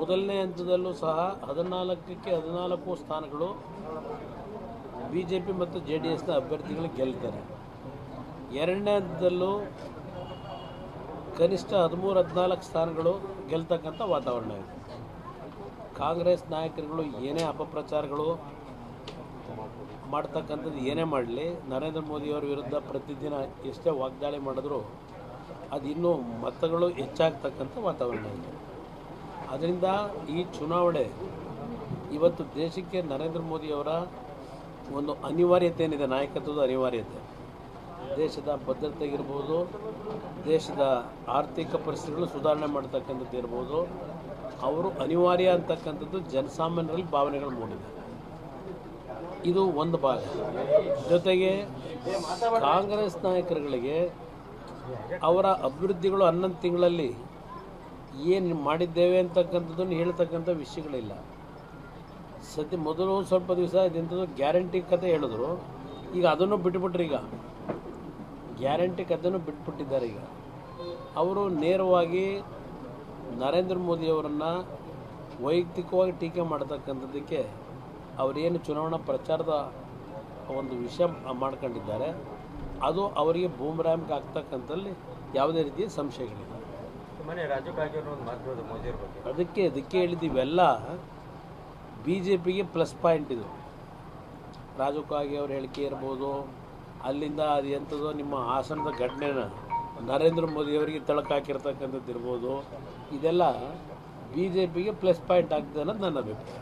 ಮೊದಲನೇ ಹಂತದಲ್ಲೂ ಸಹ 14ಕ್ಕೆ 14 ಸ್ಥಾನಗಳು BJP ಮತ್ತು JDSನ ಅಭ್ಯರ್ಥಿಗಳು ಗೆಲ್ತಾರೆ. ಎರಡನೇ ಹಂತದಲ್ಲೂ ಕನಿಷ್ಠ 13-14 ಸ್ಥಾನಗಳು ಗೆಲ್ತಕ್ಕಂಥ ವಾತಾವರಣ ಇದೆ. ಕಾಂಗ್ರೆಸ್ ನಾಯಕರುಗಳು ಏನೇ ಅಪಪ್ರಚಾರಗಳು ಮಾಡ್ತಕ್ಕಂಥದ್ದು ಏನೇ ಮಾಡಲಿ, ನರೇಂದ್ರ ಮೋದಿಯವರ ವಿರುದ್ಧ ಪ್ರತಿದಿನ ಎಷ್ಟೇ ವಾಗ್ದಾಳಿ ಮಾಡಿದ್ರು ಅದು ಇನ್ನೂ ಮತಗಳು ಹೆಚ್ಚಾಗ್ತಕ್ಕಂಥ ವಾತಾವರಣ ಇದೆ. ಅದರಿಂದ ಈ ಚುನಾವಣೆ ಇವತ್ತು ದೇಶಕ್ಕೆ ನರೇಂದ್ರ ಮೋದಿಯವರ ಒಂದು ಅನಿವಾರ್ಯತೆ ಏನಿದೆ, ನಾಯಕತ್ವದ ಅನಿವಾರ್ಯತೆ, ದೇಶದ ಭದ್ರತೆಗಿರ್ಬೋದು, ದೇಶದ ಆರ್ಥಿಕ ಪರಿಸ್ಥಿತಿಗಳು ಸುಧಾರಣೆ ಮಾಡ್ತಕ್ಕಂಥದ್ದು ಇರ್ಬೋದು, ಅವರು ಅನಿವಾರ್ಯ ಅಂತಕ್ಕಂಥದ್ದು ಜನಸಾಮಾನ್ಯರಲ್ಲಿ ಭಾವನೆಗಳು ಮೂಡಿದೆ. ಇದು ಒಂದು ಭಾಗ. ಜೊತೆಗೆ ಕಾಂಗ್ರೆಸ್ ನಾಯಕರುಗಳಿಗೆ ಅವರ ಅಭಿವೃದ್ಧಿಗಳು 11 ತಿಂಗಳಲ್ಲಿ ಏನು ಮಾಡಿದ್ದೇವೆ ಅಂತಕ್ಕಂಥದ್ದನ್ನು ಹೇಳ್ತಕ್ಕಂಥ ವಿಷಯಗಳಿಲ್ಲ. ಮೊದಲು ಸ್ವಲ್ಪ ದಿವಸ ಇದೆಂಥದ್ದು ಗ್ಯಾರಂಟಿ ಕತೆ ಹೇಳಿದ್ರು, ಈಗ ಅದನ್ನು ಬಿಟ್ಟುಬಿಟ್ರು. ಈಗ ಗ್ಯಾರಂಟಿ ಕತೆನೂ ಬಿಟ್ಬಿಟ್ಟಿದ್ದಾರೆ. ಈಗ ಅವರು ನೇರವಾಗಿ ನರೇಂದ್ರ ಮೋದಿಯವರನ್ನು ವೈಯಕ್ತಿಕವಾಗಿ ಟೀಕೆ ಮಾಡ್ತಕ್ಕಂಥದ್ದಕ್ಕೆ ಅವರೇನು ಚುನಾವಣಾ ಪ್ರಚಾರದ ಒಂದು ವಿಷಯ ಮಾಡ್ಕೊಂಡಿದ್ದಾರೆ, ಅದು ಅವರಿಗೆ ಬೂಮ್ರ್ಯಾಂಗ್ ಆಗ್ತಕ್ಕಂಥಲ್ಲಿ ಯಾವುದೇ ರೀತಿಯ ಸಂಶಯಗಳಿಲ್ಲ. ಅದಕ್ಕೆ ಹೇಳಿದ್ದೀವೆಲ್ಲ BJPಗೆ ಪ್ಲಸ್ ಪಾಯಿಂಟ್ ಇದು. ರಾಜು ಕಾಗೆ ಅವ್ರ ಹೇಳಿಕೆ ಇರ್ಬೋದು, ಅಲ್ಲಿಂದ ಅದು ಎಂಥದೋ ನಿಮ್ಮ ಹಾಸನದ ಘಟನೆನ ನರೇಂದ್ರ ಮೋದಿಯವರಿಗೆ ತಳಕಾಕಿರ್ತಕ್ಕಂಥದ್ದು ಇರ್ಬೋದು, ಇದೆಲ್ಲ BJPಗೆ ಪ್ಲಸ್ ಪಾಯಿಂಟ್ ಆಗ್ತದೆ ಅನ್ನೋದು ನನ್ನ ಅಭಿಪ್ರಾಯ.